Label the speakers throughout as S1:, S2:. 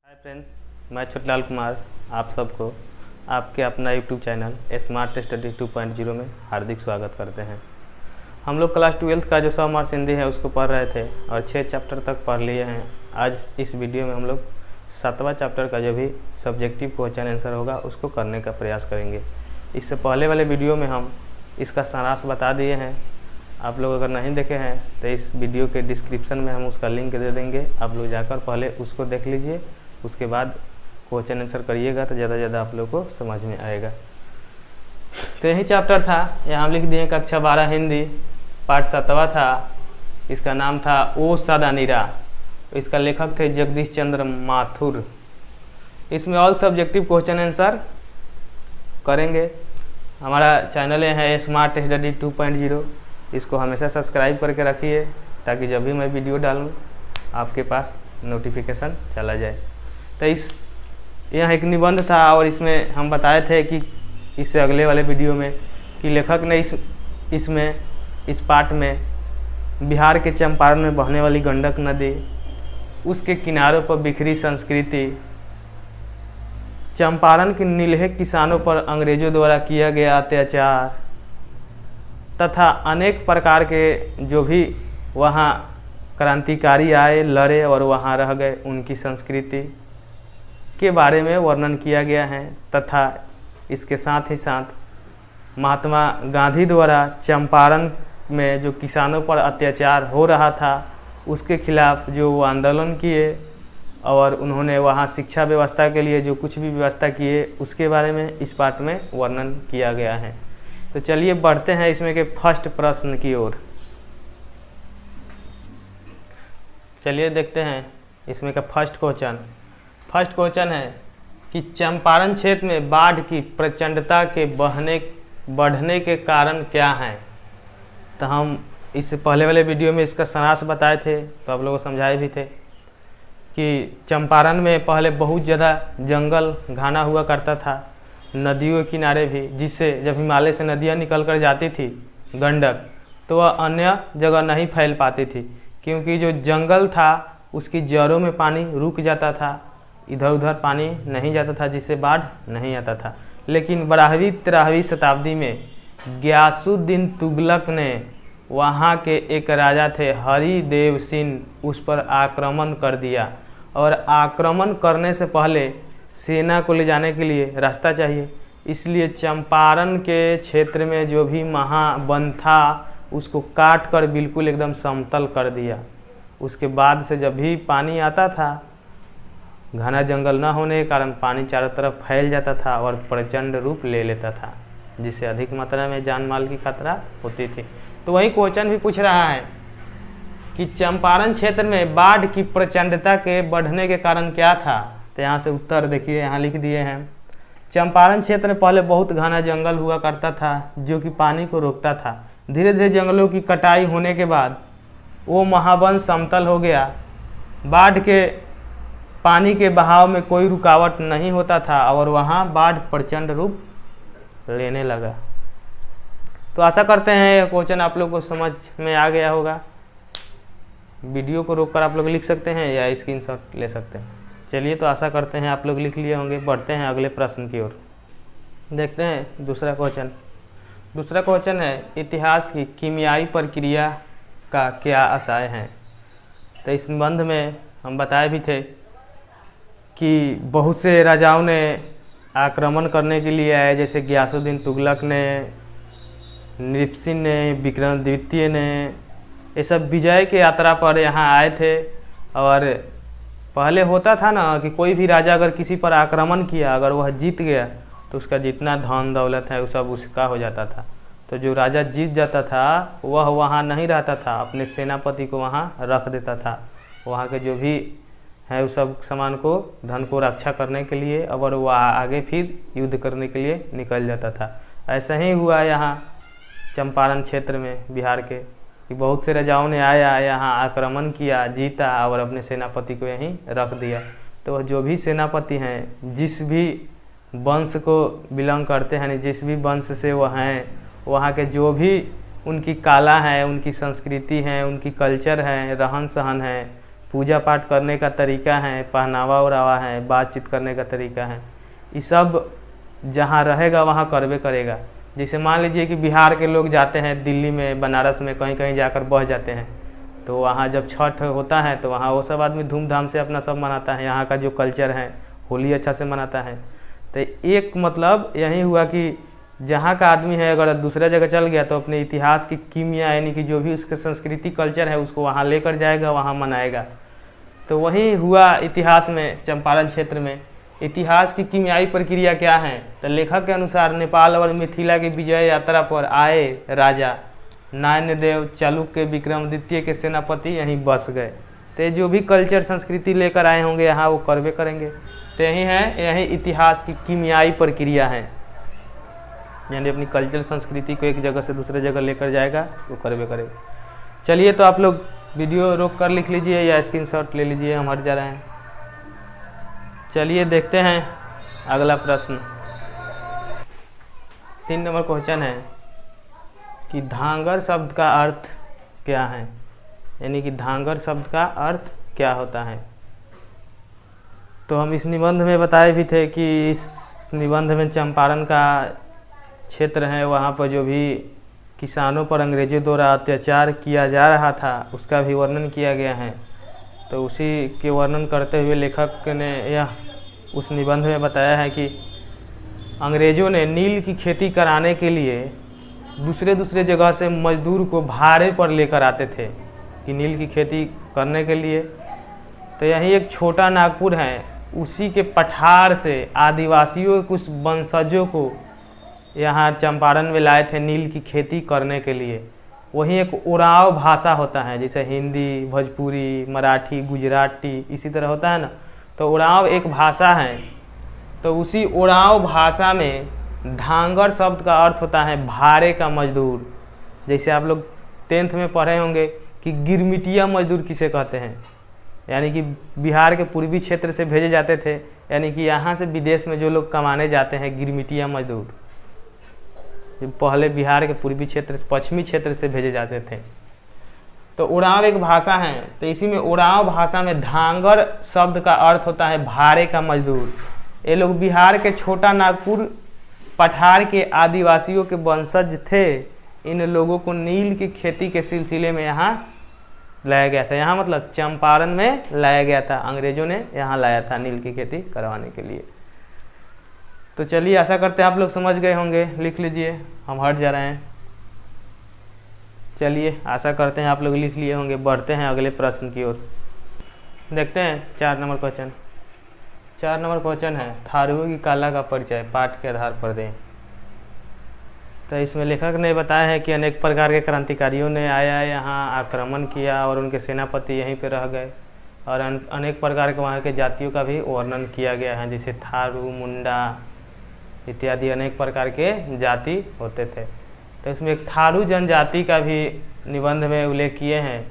S1: Hi friends, मैं छोटलाल कुमार आप सबको आपके अपना यूट्यूब चैनल स्मार्ट स्टडी 2.0 में हार्दिक स्वागत करते हैं। हम लोग क्लास 12 का जो समार्ट हिंदी है उसको पढ़ रहे थे और 6 चैप्टर तक पढ़ लिए हैं। आज इस वीडियो में हम लोग 7वां चैप्टर का जो भी सब्जेक्टिव क्वेश्चन आंसर होगा उसको करने का प्रयास करेंगे। इससे पहले वाले वीडियो में हम इसका सारांश बता दिए हैं। आप लोग अगर नहीं देखे हैं तो इस वीडियो के डिस्क्रिप्शन में हम उसका लिंक दे देंगे, आप लोग जाकर पहले उसको देख लीजिए, उसके बाद क्वेश्चन आंसर करिएगा तो ज़्यादा ज़्यादा आप लोग को समझ में आएगा। तो यही चैप्टर था, यहाँ हम लिख दिए कक्षा 12 हिंदी पाठ 7वां था। इसका नाम था ओ सदा नीरा। इसका लेखक थे जगदीश चंद्र माथुर। इसमें ऑल सब्जेक्टिव क्वेश्चन आंसर करेंगे। हमारा चैनल है स्मार्ट स्टडी 2.0, इसको हमेशा सब्सक्राइब करके रखिए ताकि जब भी मैं वीडियो डालूँ आपके पास नोटिफिकेशन चला जाए। तो यह एक निबंध था और इसमें हम बताए थे कि इससे अगले वाले वीडियो में कि लेखक ने इस पाठ में बिहार के चंपारण में बहने वाली गंडक नदी, उसके किनारों पर बिखरी संस्कृति, चंपारण के नीलहे किसानों पर अंग्रेजों द्वारा किया गया अत्याचार तथा अनेक प्रकार के जो भी वहाँ क्रांतिकारी आए, लड़े और वहाँ रह गए, उनकी संस्कृति के बारे में वर्णन किया गया है। तथा इसके साथ ही साथ महात्मा गांधी द्वारा चंपारण में जो किसानों पर अत्याचार हो रहा था उसके खिलाफ जो वो आंदोलन किए और उन्होंने वहाँ शिक्षा व्यवस्था के लिए जो कुछ भी व्यवस्था किए उसके बारे में इस पाठ में वर्णन किया गया है। तो चलिए बढ़ते हैं इसमें के फर्स्ट प्रश्न की ओर। चलिए देखते हैं इसमें का फर्स्ट क्वेश्चन है कि चंपारण क्षेत्र में बाढ़ की प्रचंडता के बढ़ने के कारण क्या हैं। तो हम इससे पहले वाले वीडियो में इसका सारांश बताए थे, तो आप लोगों को समझाए भी थे कि चंपारण में पहले बहुत ज़्यादा जंगल घना हुआ करता था, नदियों के किनारे भी, जिससे जब हिमालय से नदियाँ निकल कर जाती थी गंडक, तो वह अन्य जगह नहीं फैल पाती थी क्योंकि जो जंगल था उसकी जड़ों में पानी रुक जाता था, इधर उधर पानी नहीं जाता था, जिससे बाढ़ नहीं आता था। लेकिन 12वीं-13वीं शताब्दी में गियासुद्दीन तुगलक ने वहाँ के एक राजा थे हरिदेव सिंह, उस पर आक्रमण कर दिया और आक्रमण करने से पहले सेना को ले जाने के लिए रास्ता चाहिए, इसलिए चंपारण के क्षेत्र में जो भी महावन था उसको काट कर बिल्कुल एकदम समतल कर दिया। उसके बाद से जब भी पानी आता था, घना जंगल न होने के कारण पानी चारों तरफ फैल जाता था और प्रचंड रूप ले लेता था, जिससे अधिक मात्रा में जान माल की खतरा होती थी। तो वही क्वेश्चन भी पूछ रहा है कि चंपारण क्षेत्र में बाढ़ की प्रचंडता के बढ़ने के कारण क्या था। तो यहाँ से उत्तर देखिए, यहाँ लिख दिए हैं। चंपारण क्षेत्र में पहले बहुत घना जंगल हुआ करता था जो कि पानी को रोकता था। धीरे धीरे जंगलों की कटाई होने के बाद वो महावन समतल हो गया। बाढ़ के पानी के बहाव में कोई रुकावट नहीं होता था और वहाँ बाढ़ प्रचंड रूप लेने लगा। तो आशा करते हैं यह क्वेश्चन आप लोग को समझ में आ गया होगा। वीडियो को रोककर आप लोग लिख सकते हैं या स्क्रीनशॉट ले सकते हैं। चलिए, तो आशा करते हैं आप लोग लिख लिए होंगे। बढ़ते हैं अगले प्रश्न की ओर। देखते हैं दूसरा क्वेश्चन है इतिहास की कीमियाई प्रक्रिया का क्या आशय है। तो इस निबंध में हम बताए भी थे कि बहुत से राजाओं ने आक्रमण करने के लिए आए, जैसे गियासुद्दीन तुगलक ने, नृपसिंह ने, विक्रम द्वितीय ने, ये सब विजय के यात्रा पर यहाँ आए थे। और पहले होता था ना कि कोई भी राजा अगर किसी पर आक्रमण किया, अगर वह जीत गया तो उसका जितना धन दौलत है वो सब उसका हो जाता था। तो जो राजा जीत जाता था वह वहाँ नहीं रहता था, अपने सेनापति को वहाँ रख देता था। वहाँ के जो भी है उस सब सामान को, धन को रक्षा करने के लिए, और वह आगे फिर युद्ध करने के लिए निकल जाता था। ऐसा ही हुआ यहाँ चंपारण क्षेत्र में बिहार के कि बहुत से राजाओं ने आया, यहाँ आक्रमण किया, जीता और अपने सेनापति को यहीं रख दिया। तो जो भी सेनापति हैं, जिस भी वंश को बिलोंग करते हैं, जिस भी वंश से वो हैं, वहाँ के जो भी उनकी कला है, उनकी संस्कृति है, उनकी कल्चर है, रहन सहन है, पूजा पाठ करने का तरीका है, पहनावा ओढ़ावा है, बातचीत करने का तरीका है, ये सब जहाँ रहेगा वहाँ करबे करेगा। जैसे मान लीजिए कि बिहार के लोग जाते हैं दिल्ली में, बनारस में, कहीं कहीं जाकर बह जाते हैं, तो वहाँ जब छठ होता है तो वहाँ वो सब आदमी धूमधाम से अपना सब मनाता है। यहाँ का जो कल्चर है, होली अच्छा से मनाता है। तो एक मतलब यही हुआ कि जहाँ का आदमी है अगर दूसरा जगह चल गया तो अपने इतिहास की कीमिया यानी कि जो भी उसका संस्कृति कल्चर है उसको वहाँ लेकर जाएगा, वहाँ मनाएगा। तो वही हुआ इतिहास में, चंपारण क्षेत्र में। इतिहास की कीमियाई प्रक्रिया क्या है? तो लेखक के अनुसार नेपाल और मिथिला की विजय यात्रा पर आए राजा नान्यदेव चालुक्य विक्रमादित्य के सेनापति यहीं बस गए। तो जो भी कल्चर संस्कृति लेकर आए होंगे यहाँ वो करबे करेंगे। तो यही है, यही इतिहास की कीमियाई प्रक्रिया है, यानी अपनी कल्चर संस्कृति को एक जगह से दूसरे जगह लेकर जाएगा वो करबे करेगा। चलिए, तो आप लोग वीडियो रोक कर लिख लीजिए या स्क्रीनशॉट ले लीजिए, हम हट जा रहे हैं। चलिए देखते हैं अगला प्रश्न। 3 नंबर क्वेश्चन है कि धांगर शब्द का अर्थ क्या है, यानी कि धांगर शब्द का अर्थ क्या होता है। तो हम इस निबंध में बताए भी थे कि इस निबंध में चंपारण का क्षेत्र है, वहाँ पर जो भी किसानों पर अंग्रेजों द्वारा अत्याचार किया जा रहा था उसका भी वर्णन किया गया है। तो उसी के वर्णन करते हुए लेखक ने यह उस निबंध में बताया है कि अंग्रेजों ने नील की खेती कराने के लिए दूसरे जगह से मजदूर को भाड़े पर लेकर आते थे कि नील की खेती करने के लिए। तो यही एक छोटा नागपुर है, उसी के पठार से आदिवासियों के कुछ वंशजों को यहाँ चंपारण में लाए थे नील की खेती करने के लिए। वही एक उरांव भाषा होता है, जैसे हिंदी, भोजपुरी, मराठी, गुजराती इसी तरह होता है ना। तो उरांव एक भाषा है, तो उसी उरांव भाषा में धांगर शब्द का अर्थ होता है भाड़े का मजदूर। जैसे आप लोग 10th में पढ़े होंगे कि गिरमिटिया मजदूर किसे कहते हैं, यानी कि बिहार के पूर्वी क्षेत्र से भेजे जाते थे, यानी कि यहाँ से विदेश में जो लोग कमाने जाते हैं गिरमिटिया मजदूर, जो पहले बिहार के पूर्वी क्षेत्र, पश्चिमी क्षेत्र से भेजे जाते थे। तो उरांव एक भाषा है, तो इसी में उरांव भाषा में धांगर शब्द का अर्थ होता है भाड़े का मजदूर। ये लोग बिहार के छोटा नागपुर पठार के आदिवासियों के वंशज थे। इन लोगों को नील की खेती के सिलसिले में यहाँ लाया गया था, यहाँ मतलब चंपारण में लाया गया था, अंग्रेजों ने यहाँ लाया था नील की खेती करवाने के लिए। तो चलिए, आशा करते हैं आप लोग समझ गए होंगे, लिख लीजिए, हम हट जा रहे हैं। चलिए, आशा करते हैं आप लोग लिख लिए होंगे। बढ़ते हैं अगले प्रश्न की ओर। देखते हैं 4 नंबर क्वेश्चन। 4 नंबर क्वेश्चन है थारुओं की कला का परिचय पाठ के आधार पर दें। तो इसमें लेखक ने बताया है कि अनेक प्रकार के क्रांतिकारियों ने आया यहाँ आक्रमण किया और उनके सेनापति यहीं पे रह गए, और अनेक प्रकार के वहाँ के जातियों का भी वर्णन किया गया है, जैसे थारू, मुंडा इत्यादि अनेक प्रकार के जाति होते थे। तो इसमें एक थारू जनजाति का भी निबंध में उल्लेख किए हैं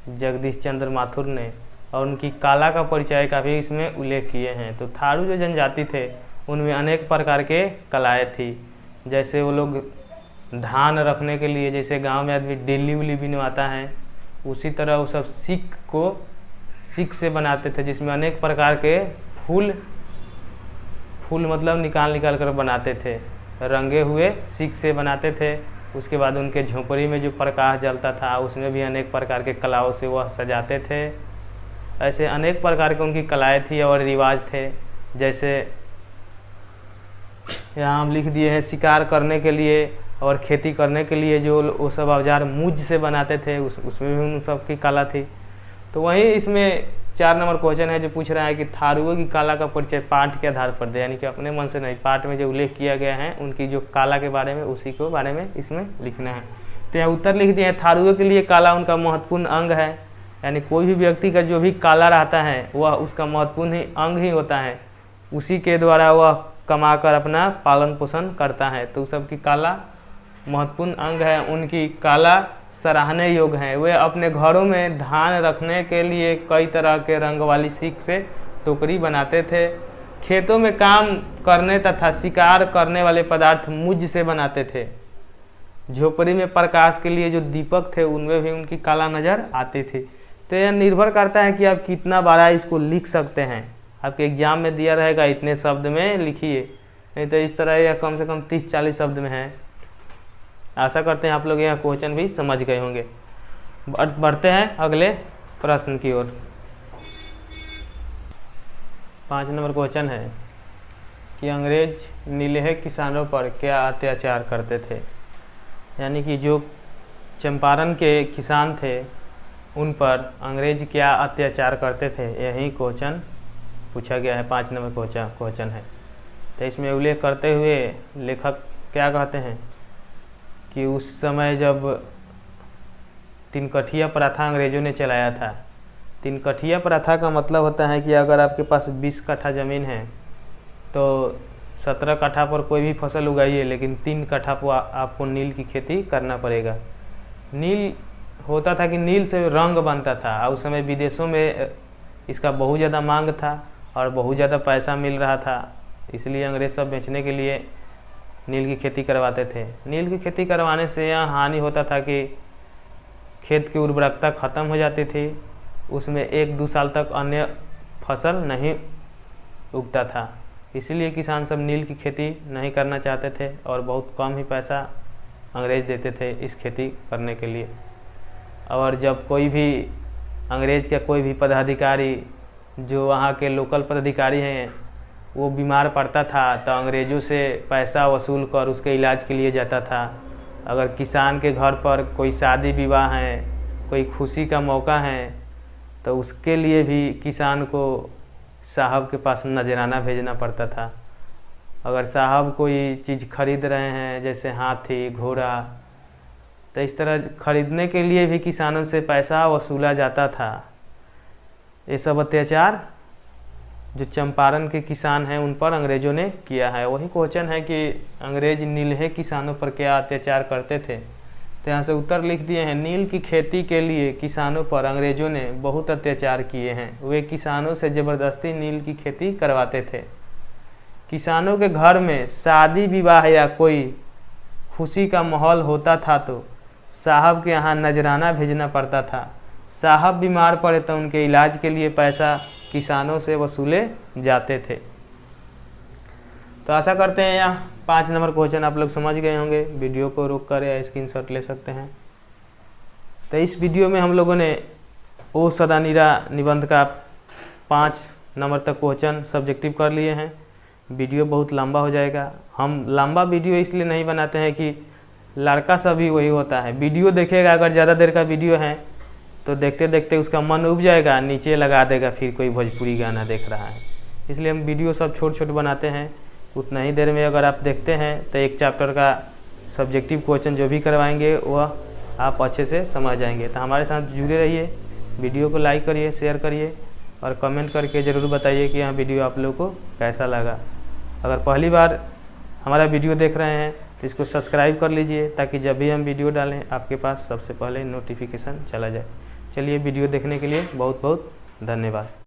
S1: जगदीश चंद्र माथुर ने, और उनकी कला का परिचय का भी इसमें उल्लेख किए हैं। तो थारू जो जनजाति थे उनमें अनेक प्रकार के कलाएँ थी, जैसे वो लोग धान रखने के लिए, जैसे गांव में आदमी डेली उली बनवाता है, उसी तरह वो सब सिक से बनाते थे, जिसमें अनेक प्रकार के फूल मतलब निकाल कर बनाते थे, रंगे हुए सिक से बनाते थे। उसके बाद उनके झोपड़ी में जो प्रकाश जलता था उसमें भी अनेक प्रकार के कलाओं से वह सजाते थे। ऐसे अनेक प्रकार की उनकी कलाएँ थी और रिवाज थे। जैसे यहाँ हम लिख दिए हैं, शिकार करने के लिए और खेती करने के लिए जो वो सब औजार मुझ से बनाते थे, उसमें भी उन सब की कला थी। तो वही इसमें 4 नंबर क्वेश्चन है जो पूछ रहा है कि थारुओं की कला का परिचय पाठ के आधार पर दे, यानी कि अपने मन से नहीं, पाठ में जो उल्लेख किया गया है उनकी जो कला के बारे में, उसी को बारे में इसमें लिखना है। तो यहाँ उत्तर लिख दिए हैं, थारुओं के लिए कला उनका महत्वपूर्ण अंग है, यानी कोई भी व्यक्ति का जो भी कला रहता है वह उसका महत्वपूर्ण ही अंग ही होता है, उसी के द्वारा वह कमाकर अपना पालन पोषण करता है। तो सबकी कला महत्वपूर्ण अंग है, उनकी कला सराहने योग्य है। वे अपने घरों में धान रखने के लिए कई तरह के रंग वाली सीक से टोकरी बनाते थे। खेतों में काम करने तथा शिकार करने वाले पदार्थ मुझ से बनाते थे। झोपड़ी में प्रकाश के लिए जो दीपक थे उनमें भी उनकी कला नज़र आती थी। तो यह निर्भर करता है कि आप कितना बड़ा इसको लिख सकते हैं। आपके एग्जाम में दिया रहेगा इतने शब्द में लिखिए, नहीं तो इस तरह यह कम से कम 30-40 शब्द में है। आशा करते हैं आप लोग यह क्वेश्चन भी समझ गए होंगे। बढ़ते हैं अगले प्रश्न की ओर। 5 नंबर क्वेश्चन है कि अंग्रेज नीलहे किसानों पर क्या अत्याचार करते थे। यानी कि जो चंपारण के किसान थे उन पर अंग्रेज क्या अत्याचार करते थे, यही क्वेश्चन पूछा गया है। 5 नंबर क्वेश्चन है। तो इसमें उल्लेख करते हुए लेखक क्या कहते हैं कि उस समय जब 3 कठिया प्रथा अंग्रेजों ने चलाया था। 3 कठिया प्रथा का मतलब होता है कि अगर आपके पास 20 कट्ठा ज़मीन है तो 17 कट्ठा पर कोई भी फसल उगाइए, लेकिन 3 कट्ठा पर आपको नील की खेती करना पड़ेगा। नील होता था कि नील से रंग बनता था, और उस समय विदेशों में इसका बहुत ज़्यादा मांग था और बहुत ज़्यादा पैसा मिल रहा था, इसलिए अंग्रेज सब बेचने के लिए नील की खेती करवाते थे। नील की खेती करवाने से यह हानि होता था कि खेत की उर्वरकता ख़त्म हो जाती थी, उसमें 1-2 साल तक अन्य फसल नहीं उगता था। इसीलिए किसान सब नील की खेती नहीं करना चाहते थे और बहुत कम ही पैसा अंग्रेज देते थे इस खेती करने के लिए। और जब कोई भी अंग्रेज का कोई भी पदाधिकारी, जो वहाँ के लोकल पदाधिकारी हैं, वो बीमार पड़ता था तो अंग्रेज़ों से पैसा वसूल कर उसके इलाज के लिए जाता था। अगर किसान के घर पर कोई शादी विवाह है, कोई खुशी का मौका है, तो उसके लिए भी किसान को साहब के पास नजराना भेजना पड़ता था। अगर साहब कोई चीज़ खरीद रहे हैं जैसे हाथी, घोड़ा, तो इस तरह खरीदने के लिए भी किसानों से पैसा वसूला जाता था। ये सब अत्याचार जो चंपारण के किसान हैं उन पर अंग्रेज़ों ने किया है। वही क्वेश्चन है कि अंग्रेज नीलहे किसानों पर क्या अत्याचार करते थे। तो यहाँ से उत्तर लिख दिए हैं। नील की खेती के लिए किसानों पर अंग्रेज़ों ने बहुत अत्याचार किए हैं। वे किसानों से ज़बरदस्ती नील की खेती करवाते थे। किसानों के घर में शादी विवाह या कोई खुशी का माहौल होता था तो साहब के यहाँ नजराना भेजना पड़ता था। साहब बीमार पड़े तो उनके इलाज के लिए पैसा किसानों से वसूले जाते थे। तो आशा करते हैं यहाँ 5 नंबर क्वेश्चन आप लोग समझ गए होंगे। वीडियो को रोक कर या स्क्रीनशॉट ले सकते हैं। तो इस वीडियो में हम लोगों ने ओ सदा नीरा निबंध का 5 नंबर तक क्वेश्चन सब्जेक्टिव कर लिए हैं। वीडियो बहुत लंबा हो जाएगा। हम लंबा वीडियो इसलिए नहीं बनाते हैं कि लड़का सभी वही होता है, वीडियो देखेगा, अगर ज़्यादा देर का वीडियो है तो देखते देखते उसका मन उब जाएगा, नीचे लगा देगा फिर कोई भोजपुरी गाना देख रहा है। इसलिए हम वीडियो सब छोट बनाते हैं। उतना ही देर में अगर आप देखते हैं तो एक चैप्टर का सब्जेक्टिव क्वेश्चन जो भी करवाएंगे वह आप अच्छे से समझ जाएंगे। तो हमारे साथ जुड़े रहिए। वीडियो को लाइक करिए, शेयर करिए और कमेंट करके ज़रूर बताइए कि यह वीडियो आप लोग को कैसा लगा। अगर पहली बार हमारा वीडियो देख रहे हैं तो इसको सब्सक्राइब कर लीजिए, ताकि जब भी हम वीडियो डालें आपके पास सबसे पहले नोटिफिकेशन चला जाए। चलिए, वीडियो देखने के लिए बहुत बहुत धन्यवाद।